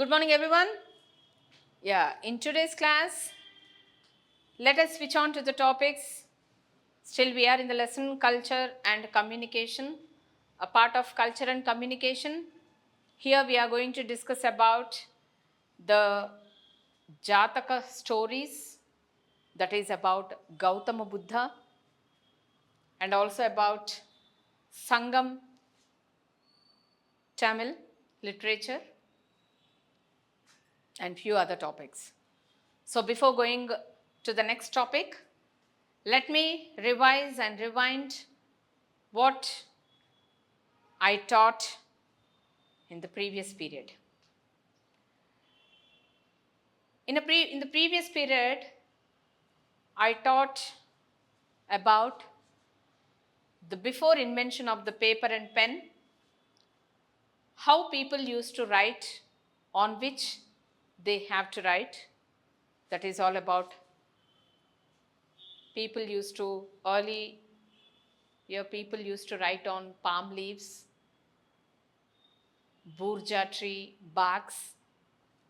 Good morning, everyone. Yeah, in today's class, let us switch on to the topics. Still, we are in the lesson culture and communication, a part of culture and communication. Here, we are going to discuss about the Jataka stories, that is about Gautama Buddha, and also about Sangam Tamil literature, and few other topics. So, before going to the next topic, let me revise and rewind what I taught in the previous period. In the previous period, I taught about the before invention of the paper and pen, how people used to write, on which they have to write. That is all about people used to, early year people used to write on palm leaves, burja tree barks,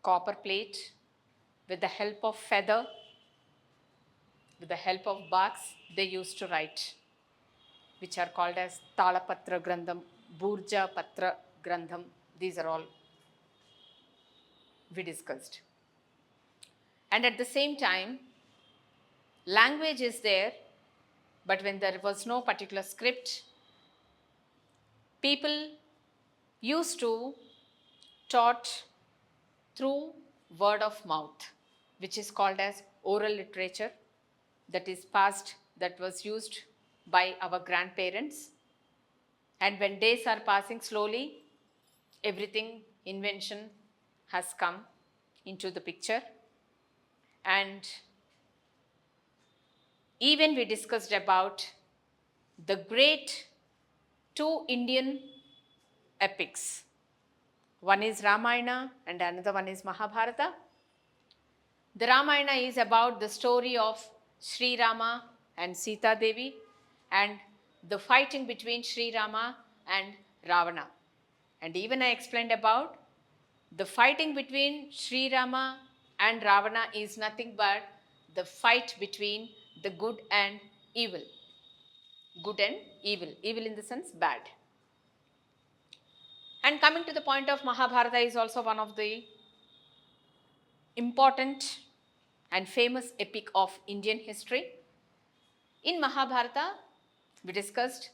copper plate, with the help of feather, with the help of barks, they used to write, which are called as Talapatra Grandham, Burja Patra Grandham. These are all we discussed. And at the same time, language is there, but when there was no particular script, people used to taught through word of mouth, which is called as oral literature, that is passed, that was used by our grandparents. And when days are passing slowly, everything invention has come into the picture. And even we discussed about the great two Indian epics. One is Ramayana and another one is Mahabharata. The Ramayana is about the story of Sri Rama and Sita Devi and the fighting between Sri Rama and Ravana. And even I explained about the fighting between Sri Rama and Ravana is nothing but the fight between the good and evil. Good and evil. Evil in the sense bad. And coming to the point of Mahabharata is also one of the important and famous epic of Indian history. In Mahabharata, we discussed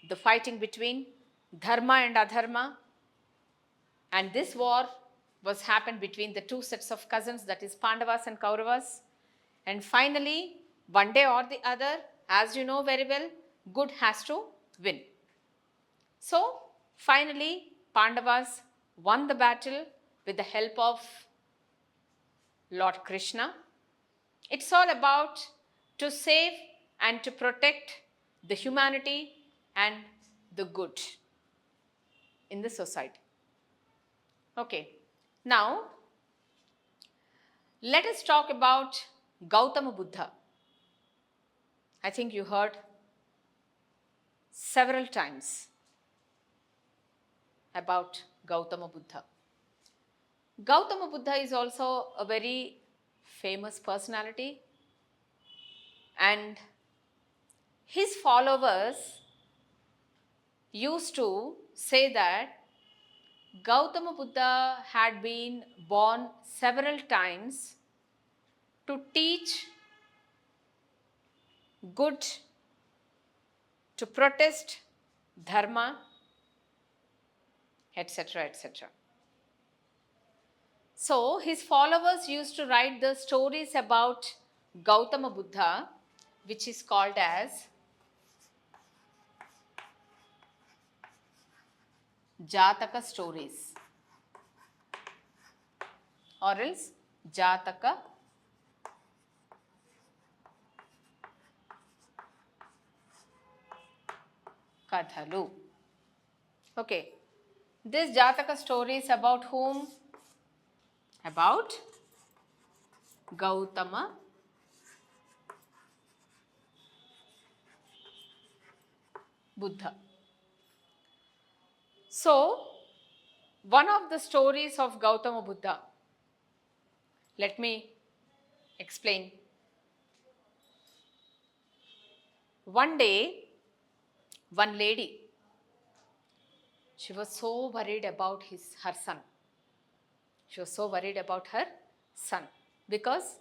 the fighting between Dharma and Adharma, and this war was happened between the two sets of cousins, that is Pandavas and Kauravas. And finally, one day or the other, as you know very well, good has to win. So, finally, Pandavas won the battle with the help of Lord Krishna. It's all about to save and to protect the humanity and the good in the society. Okay, now let us talk about Gautama Buddha. I think you heard several times about Gautama Buddha. Gautama Buddha is also a very famous personality, and his followers used to say that Gautama Buddha had been born several times to teach good, to protest dharma, etc., etc. So, his followers used to write the stories about Gautama Buddha, which is called as Jataka stories, or else Jataka Kathalu. Okay, this Jataka stories about whom? About Gautama Buddha. So, one of the stories of Gautama Buddha Let me explain. One day, one lady, she was so worried about her son. She was so worried about her son because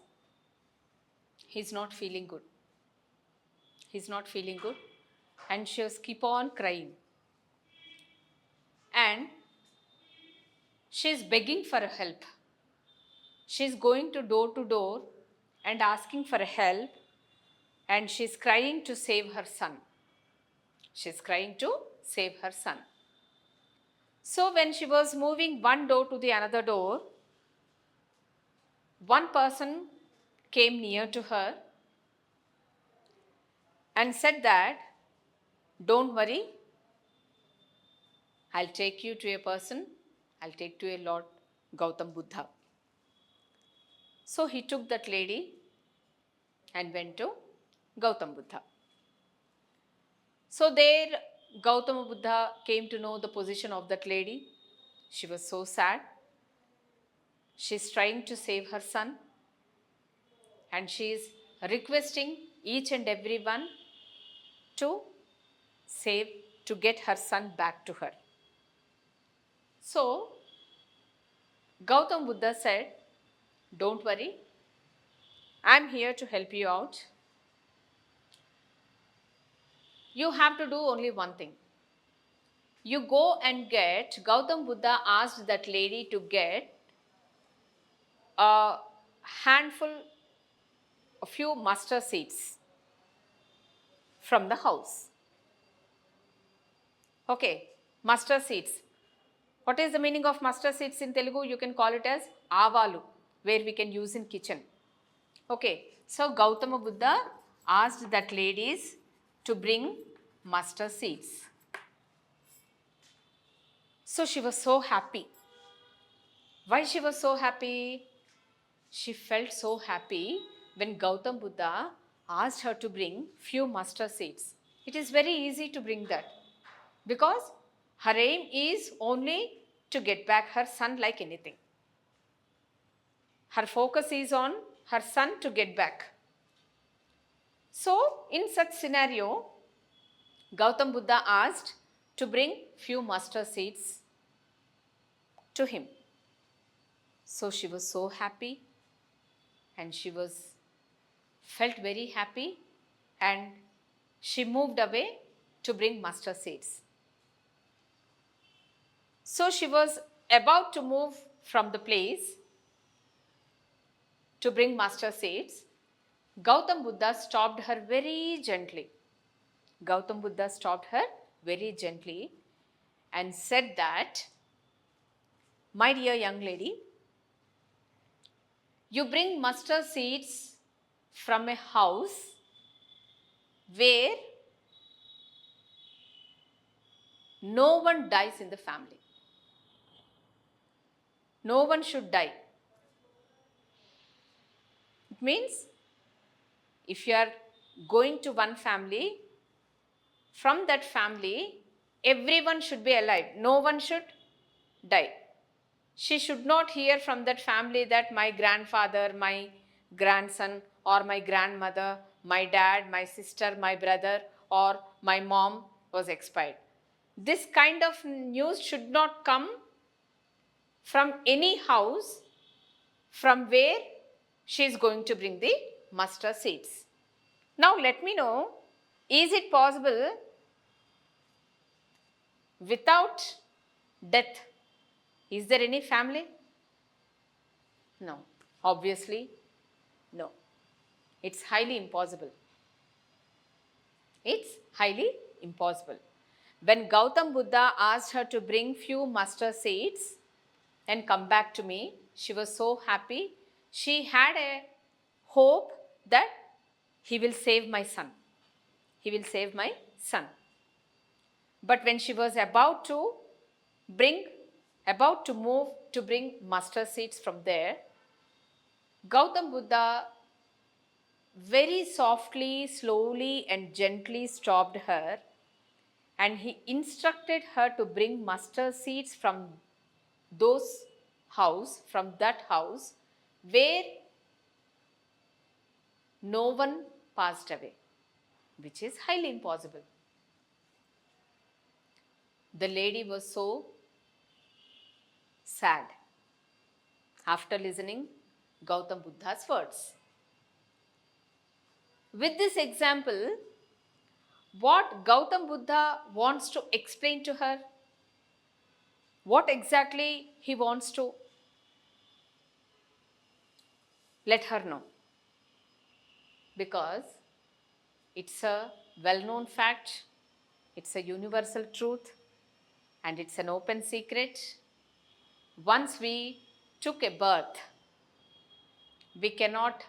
he's not feeling good. He's not feeling good. And she was keep on crying. And she's begging for help. She's going to door and asking for help. And she's crying to save her son. She's crying to save her son. So when she was moving one door to the another door, one person came near to her and said that, don't worry, I'll take you to a person, I'll take to a Lord Gautam Buddha. So he took that lady and went to Gautam Buddha. So there Gautama Buddha came to know the position of that lady. She was so sad. She's trying to save her son and she is requesting each and everyone to save, to get her son back to her. So Gautam Buddha said, don't worry, I'm here to help you out. You have to do only one thing. You go and get, Gautam Buddha asked that lady to get a handful, a few mustard seeds from the house. Okay, mustard seeds. What is the meaning of mustard seeds in Telugu? You can call it as avalu, where we can use in kitchen. Okay, so Gautama Buddha asked that ladies to bring mustard seeds. So she was so happy. Why she was so happy? She felt so happy when Gautam Buddha asked her to bring few mustard seeds. It is very easy to bring that because her aim is only to get back her son like anything. Her focus is on her son to get back. So in such scenario, Gautam Buddha asked to bring few mustard seeds to him. So she was so happy and she felt very happy and she moved away to bring mustard seeds. So she was about to move from the place to bring mustard seeds. Gautam Buddha stopped her very gently. Gautam Buddha stopped her very gently and said that, my dear young lady, you bring mustard seeds from a house where no one dies in the family. No one should die. It means if you are going to one family, from that family, everyone should be alive. No one should die. She should not hear from that family that my grandfather, my grandson, or my grandmother, my dad, my sister, my brother, or my mom was expired. This kind of news should not come from any house from where she is going to bring the mustard seeds. Now let me know, is it possible without death? Is there any family? No. Obviously, no. It's highly impossible. It's highly impossible. When Gautam Buddha asked her to bring few mustard seeds and come back to me, she was so happy. She had a hope that he will save my son. He will save my son. But when she was about to move to bring mustard seeds from there, Gautam Buddha very softly, slowly and gently stopped her and he instructed her to bring mustard seeds from that house where no one passed away, which is highly impossible. The lady was so sad after listening Gautam Buddha's words. With this example, what Gautam Buddha wants to explain to her, what exactly he wants to let her know, because it's a well-known fact, it's a universal truth, and it's an open secret. Once we took a birth, we cannot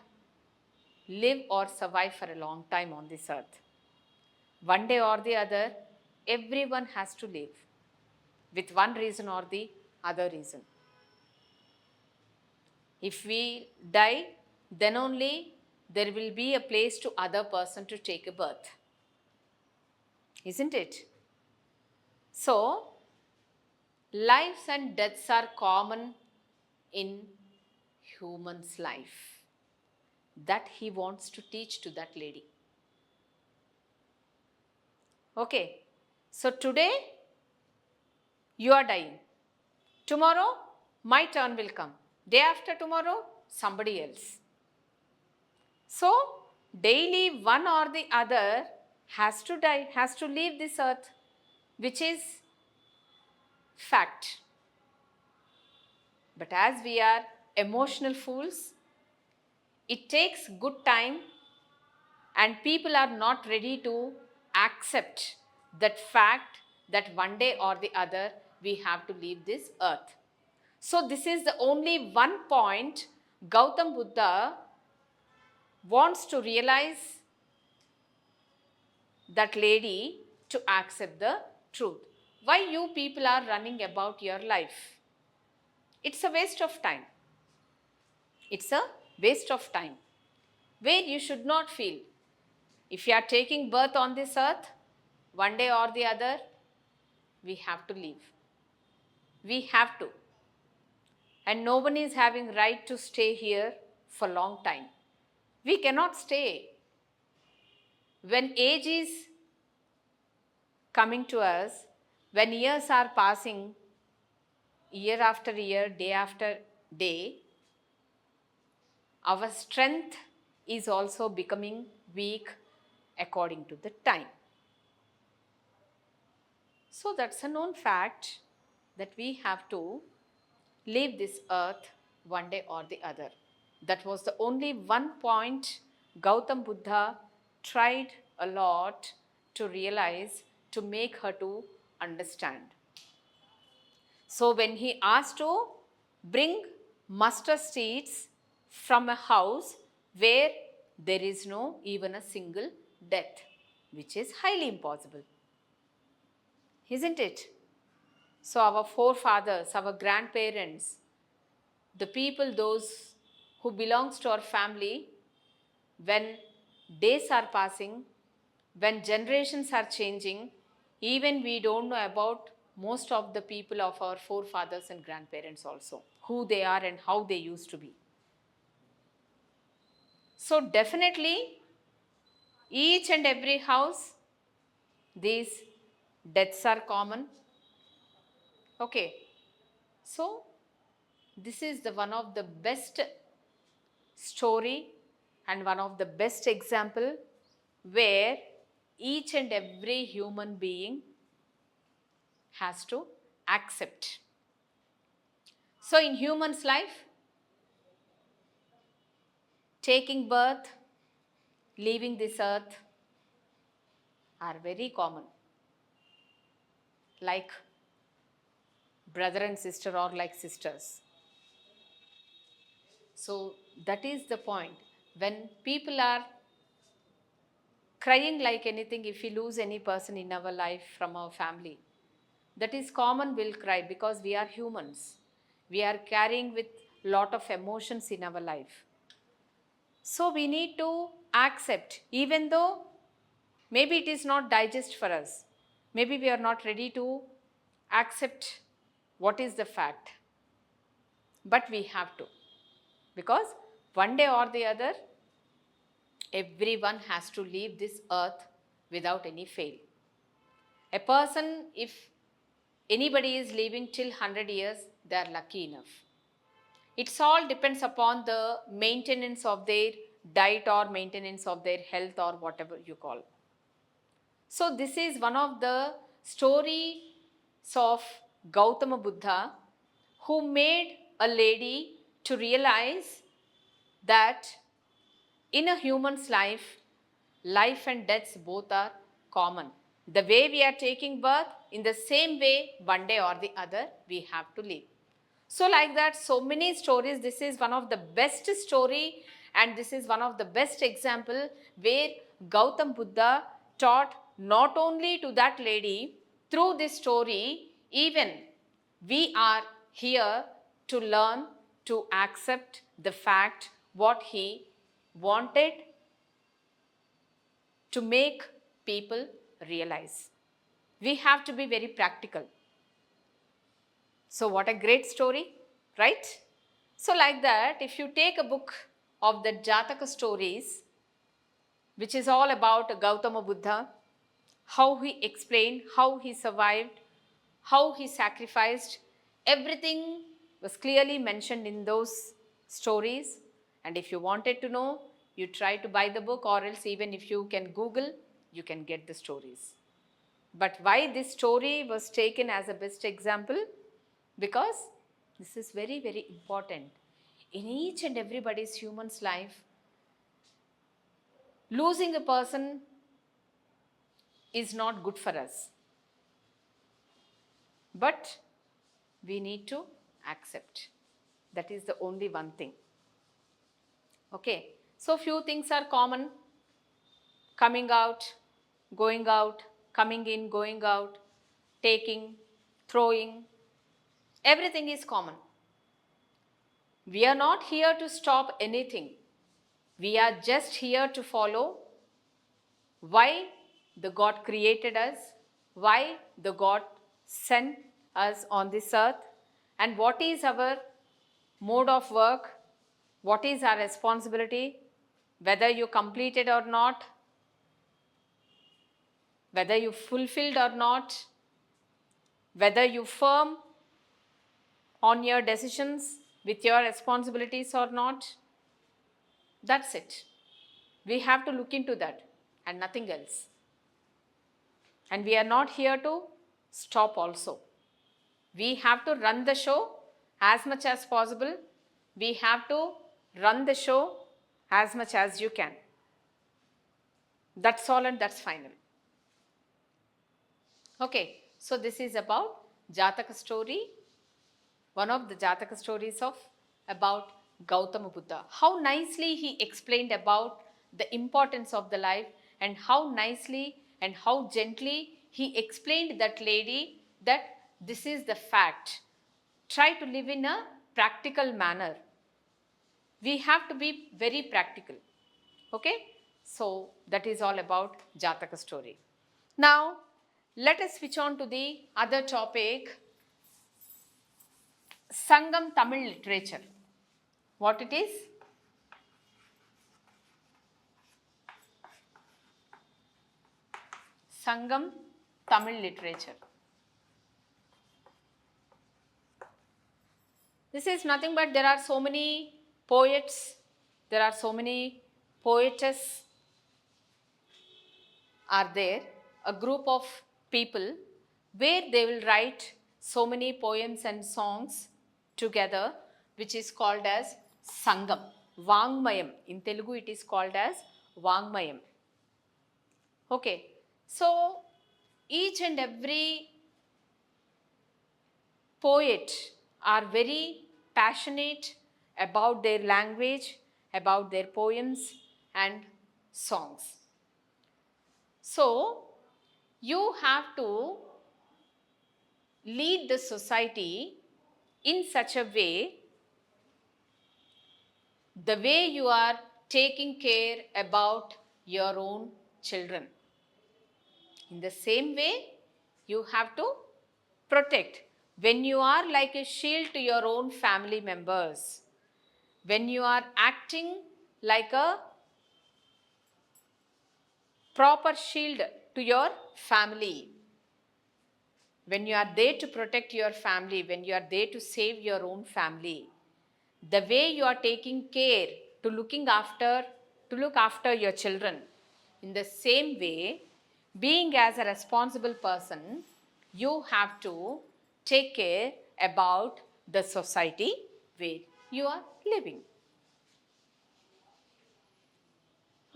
live or survive for a long time on this earth. One day or the other, everyone has to live with one reason or the other reason. If we die, then only there will be a place to other person to take a birth. Isn't it? So, lives and deaths are common in human's life. That he wants to teach to that lady. Okay, so today you are dying. Tomorrow my turn will come. Day after tomorrow, somebody else. So, daily one or the other has to die, has to leave this earth, which is fact. But as we are emotional fools, it takes good time and people are not ready to accept that fact that one day or the other we have to leave this earth. So this is the only one point Gautam Buddha wants to realize that lady to accept the truth. Why you people are running about your life? It's a waste of time. It's a waste of time where you should not feel. If you are taking birth on this earth, one day or the other, we have to leave. We have to. And no one is having right to stay here for long time. We cannot stay. When age is coming to us, when years are passing, year after year, day after day, our strength is also becoming weak according to the time. So that's a known fact that we have to leave this earth one day or the other. That was the only one point Gautam Buddha tried a lot to realize, to make her to understand. So when he asked to bring mustard seeds from a house where there is no even a single death, which is highly impossible. Isn't it? So our forefathers, our grandparents, the people, those who belongs to our family, when days are passing, when generations are changing, even we don't know about most of the people of our forefathers and grandparents also, who they are and how they used to be. So definitely, each and every house, these deaths are common. Okay, so this is the one of the best story and one of the best example where each and every human being has to accept. So in human's life, taking birth, leaving this earth are very common, like brother and sister or like sisters. So that is the point. When people are crying like anything, if we lose any person in our life from our family, that is common, will cry because we are humans. We are carrying with lot of emotions in our life. So we need to accept, even though maybe it is not digest for us. Maybe we are not ready to accept what is the fact. But we have to. Because one day or the other, everyone has to leave this earth without any fail. A person, if anybody is living till 100 years, they are lucky enough. It's all depends upon the maintenance of their diet or maintenance of their health or whatever you call. So this is one of the stories of Gautama Buddha, who made a lady to realize that in a human's life, life and deaths both are common. The way we are taking birth, in the same way, one day or the other, we have to live. So like that, so many stories. This is one of the best story, and this is one of the best example where Gautam Buddha taught not only to that lady, through this story, even we are here to learn to accept the fact what he wanted to make people realize. We have to be very practical. So what a great story, right? So like that, if you take a book of the Jataka stories, which is all about Gautama Buddha, how he explained, how he survived, how he sacrificed, everything was clearly mentioned in those stories. And if you wanted to know, you try to buy the book, or else even if you can Google, you can get the stories. But why this story was taken as a best example? Because this is very, very important. In each and everybody's human's life, losing a person is not good for us. But we need to accept. That is the only one thing. Okay. So few things are common. Coming out, going out, coming in, going out, taking, throwing. Everything is common. We are not here to stop anything. We are just here to follow why the God created us, why the God sent us on this earth, and what is our mode of work, what is our responsibility, whether you completed or not, whether you fulfilled or not, whether you firm on your decisions with your responsibilities or not. That's it. We have to look into that and nothing else. And we are not here to stop also. We have to run the show as much as possible. We have to run the show as much as you can. That's all and that's final. Okay, so this is about Jataka story, one of the Jataka stories of about Gautama Buddha. How nicely he explained about the importance of the life, and how nicely and how gently he explained that lady that this is the fact. Try to live in a practical manner. We have to be very practical. Okay? So that is all about Jataka story. Now, let us switch on to the other topic, Sangam Tamil literature. What it is? Sangam Tamil literature. This is nothing but there are so many poets, there are so many poetess are there, a group of people where they will write so many poems and songs together, which is called as Sangam. Vangmayam. In Telugu it is called as Vangmayam. Okay. So each and every poet are very passionate about their language, about their poems and songs. So you have to lead the society in such a way, the way you are taking care about your own children. In the same way, you have to protect. When you are like a shield to your own family members, when you are acting like a proper shield to your family, when you are there to protect your family, when you are there to save your own family, the way you are taking care to look after your children, in the same way, being as a responsible person, you have to take care about the society where you are living.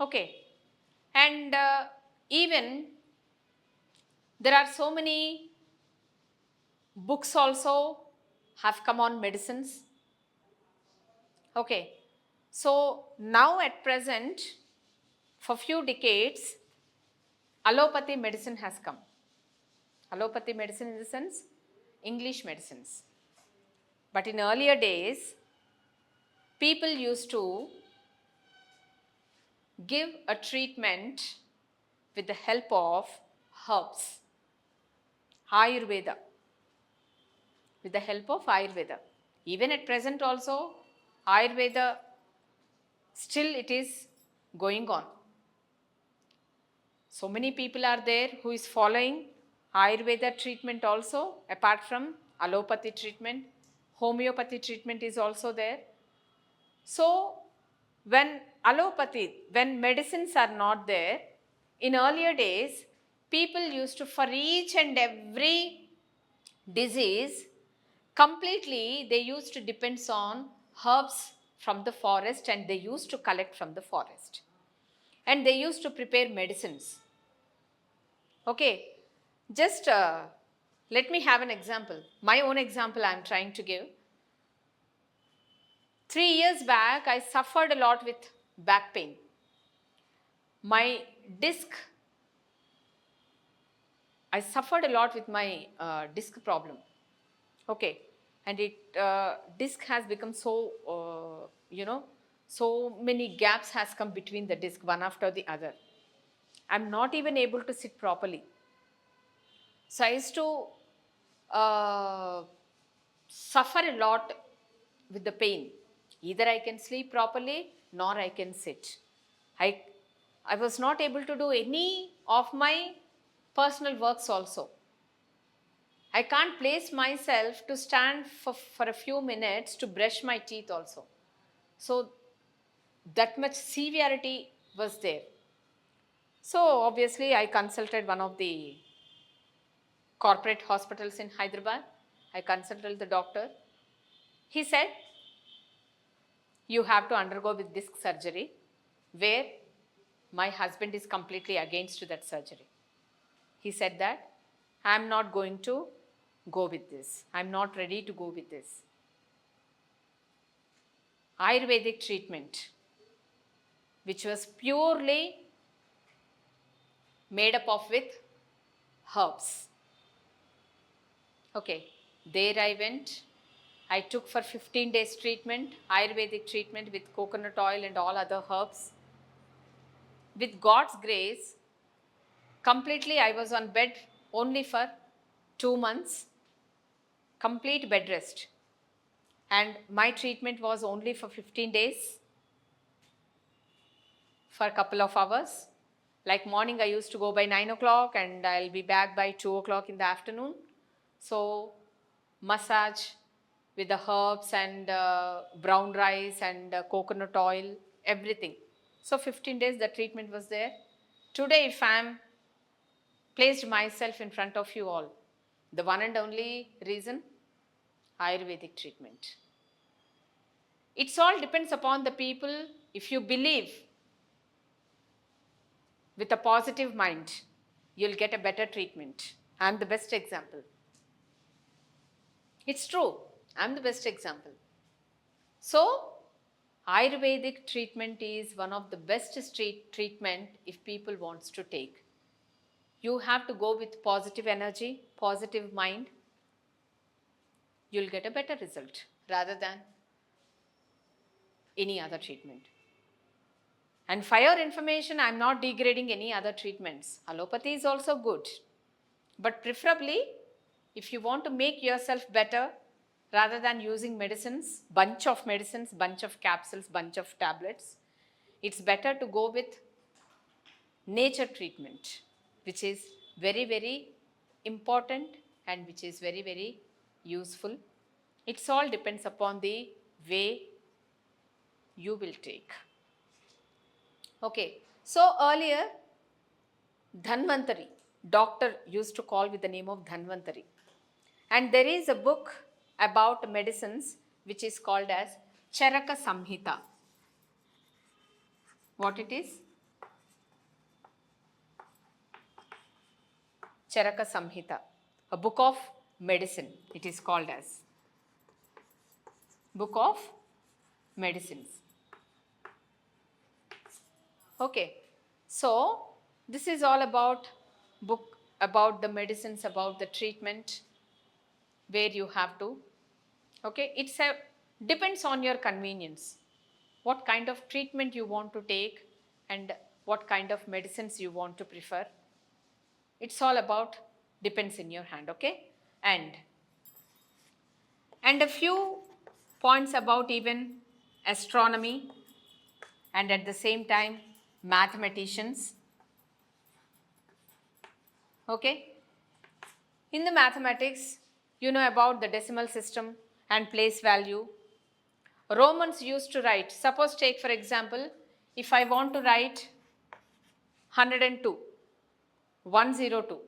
Okay. And even there are so many books also have come on medicines. Okay. So now at present, for few decades, allopathy medicine has come. Allopathy medicine in the sense, English medicines. But in earlier days, people used to give a treatment with the help of herbs, Ayurveda, with the help of Ayurveda. Even at present also, Ayurveda, still it is going on. So many people are there who is following Ayurveda treatment also, apart from allopathy treatment. Homeopathy treatment is also there. So when medicines are not there, in earlier days, people used to, for each and every disease, completely they used to depend on herbs from the forest, and they used to collect from the forest. And they used to prepare medicines. Okay, just let me have an example. My own example I am trying to give. 3 years back, I suffered a lot with back pain. My disc, I suffered a lot with my disc problem. Okay, and disc has become so, so many gaps has come between the disc, one after the other. I'm not even able to sit properly. So I used to uh, suffer a lot with the pain. Either I can sleep properly, nor I can sit. I, I was not able to do any of my personal works also. I can't place myself to stand for a few minutes to brush my teeth also. So that much severity was there. So obviously I consulted one of the corporate hospitals in Hyderabad. I consulted the doctor. He said, you have to undergo with disc surgery, where my husband is completely against that surgery. He said that, I'm not going to go with this. I'm not ready to go with this. Ayurvedic treatment, which was purely made up of with herbs. Okay, there I went. I took for 15 days treatment, Ayurvedic treatment with coconut oil and all other herbs. With God's grace, completely I was on bed only for 2 months, complete bed rest. And my treatment was only for 15 days, for a couple of hours. Like morning, I used to go by 9 o'clock and I'll be back by 2 o'clock in the afternoon. So, massage with the herbs and brown rice and coconut oil, everything. So, 15 days the treatment was there. Today, if I'm placed myself in front of you all, the one and only reason, Ayurvedic treatment. It's all depends upon the people. If you believe with a positive mind, you'll get a better treatment. I'm the best example. It's true. I'm the best example. So, Ayurvedic treatment is one of the best treatment if people wants to take. You have to go with positive energy, positive mind. You'll get a better result rather than any other treatment. And for your information, I'm not degrading any other treatments. Allopathy is also good. But preferably, if you want to make yourself better, rather than using medicines, bunch of medicines, bunch of capsules, bunch of tablets. It's better to go with nature treatment, which is very, very important and which is very, very useful. It's all depends upon the way you will take. Okay, so earlier Dhanvantari, doctor used to call with the name of Dhanvantari. And there is a book about medicines which is called as Charaka Samhita. What it is? Charaka Samhita, a book of medicine, it is called as. Book of medicines. Okay, so this is all about book about the medicines, about the treatment, where you have to. Okay, it's a depends on your convenience. What kind of treatment you want to take and what kind of medicines you want to prefer. It's all about depends in your hand, okay? And a few points about even astronomy and at the same time mathematicians. Okay? In the mathematics, you know about the decimal system and place value. Romans used to write, suppose take for example, if I want to write 102, 102.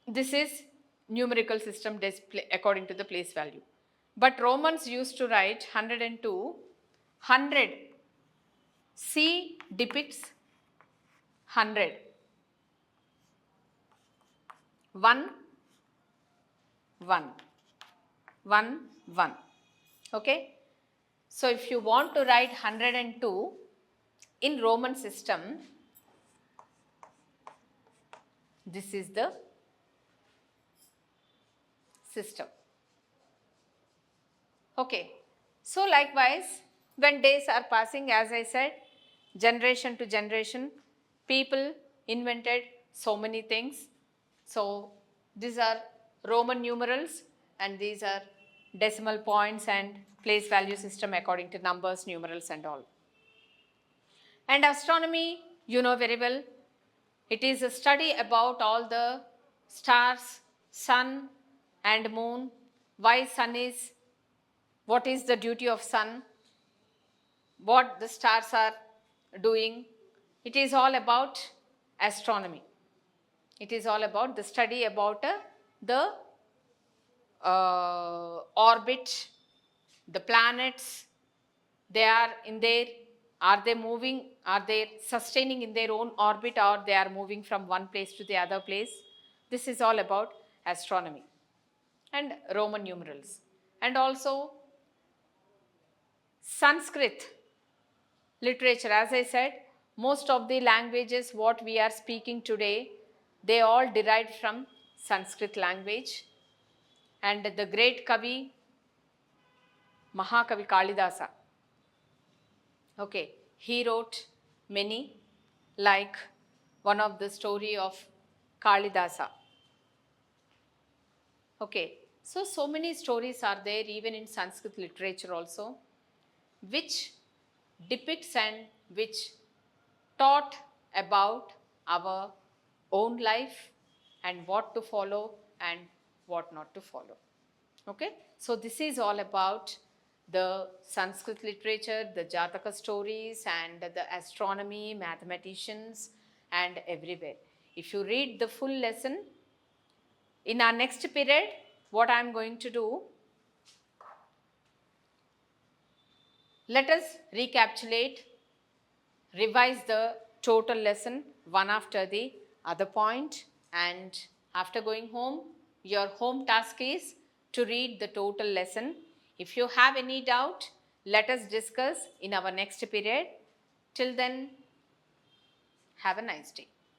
This is numerical system display according to the place value. But Romans used to write 102, 100. C depicts 100. 1, 1. 1, 1. Okay? So if you want to write 102 in Roman system, this is the system. Okay. So likewise, when days are passing, as I said, generation to generation, people invented so many things. So these are Roman numerals and these are decimal points and place value system according to numbers, numerals and all. And astronomy, you know very well, it is a study about all the stars, sun and moon, why sun is, what is the duty of sun, what the stars are doing. It is all about astronomy. It is all about the study about the orbit, the planets, they are in their, are they moving, are they sustaining in their own orbit or they are moving from one place to the other place. This is all about astronomy and Roman numerals. And also Sanskrit literature, as I said, most of the languages what we are speaking today, they all derived from Sanskrit language. And the great Kavi, Mahakavi Kalidasa, okay, he wrote many, like one of the story of Kalidasa. Okay, so many stories are there even in Sanskrit literature also, which depicts and which taught about our own life and what to follow and what not to follow. Okay, so this is all about the Sanskrit literature, the Jataka stories and the astronomy, mathematicians and everywhere. If you read the full lesson, in our next period, what I am going to do, let us recapitulate, revise the total lesson one after the other point, and after going home, your home task is to read the total lesson. If you have any doubt, let us discuss in our next period. Till then, have a nice day.